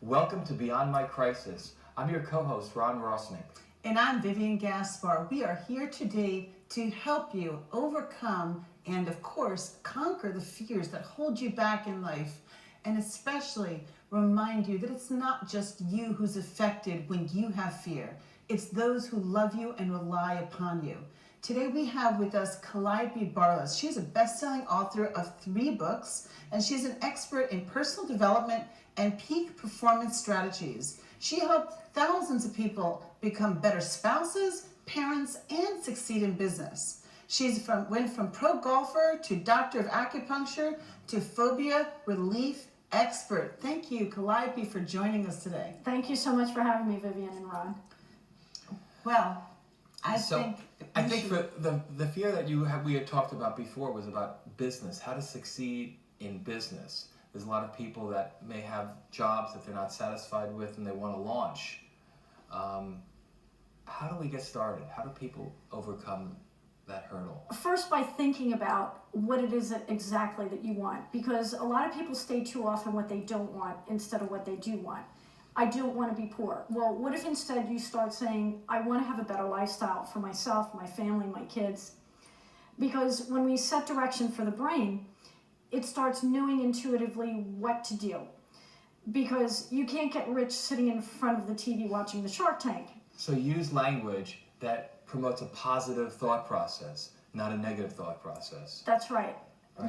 Welcome to Beyond My Crisis. I'm your co-host, Ron Rosnick. And I'm Vivian Gaspar. We are here today to help you overcome and, of course, conquer the fears that hold you back in life, and especially remind you that it's not just you who's affected when you have fear. It's those who love you and rely upon you. Today we have with us Kalliope. She's a best-selling author of 3 books, and she's an expert in personal development and peak performance strategies. She helped thousands of people become better spouses, parents, and succeed in business. Went from pro golfer to doctor of acupuncture to phobia relief expert. Thank you, Kalliope, for joining us today. Thank you so much for having me, Vivian and Ron. Well, I think for the fear that we had talked about before was about business, how to succeed in business. There's a lot of people that may have jobs that they're not satisfied with and they want to launch. How do we get started? How do people overcome that hurdle? First, by thinking about what it is exactly that you want, because a lot of people stay too often what they don't want instead of what they do want. I don't want to be poor. Well, what if instead you start saying, I want to have a better lifestyle for myself, my family, my kids? Because when we set direction for the brain, it starts knowing intuitively what to do. Because you can't get rich sitting in front of the TV watching the Shark Tank. So use language that promotes a positive thought process, not a negative thought process. That's right.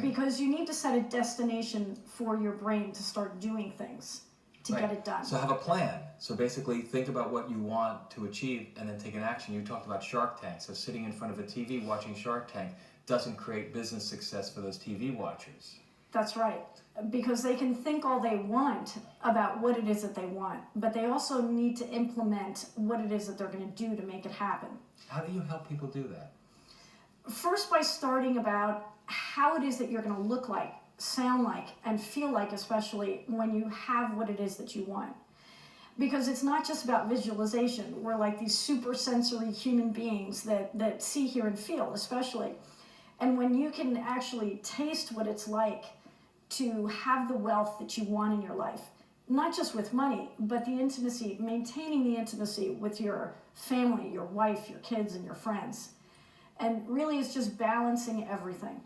Because you need to set a destination for your brain to start doing things. To get it done. So have a plan. So basically think about what you want to achieve and then take an action. You talked about Shark Tank. So sitting in front of a TV watching Shark Tank doesn't create business success for those TV watchers. That's right. Because they can think all they want about what it is that they want, but they also need to implement what it is that they're going to do to make it happen. How do you help people do that? First, by starting about how it is that you're going to look like, sound like, and feel like, especially when you have what it is that you want. Because it's not just about visualization. We're like these super sensory human beings that see, hear, and feel, especially. And when you can actually taste what it's like to have the wealth that you want in your life, not just with money, but the intimacy, maintaining the intimacy with your family, your wife, your kids, and your friends. And really it's just balancing everything.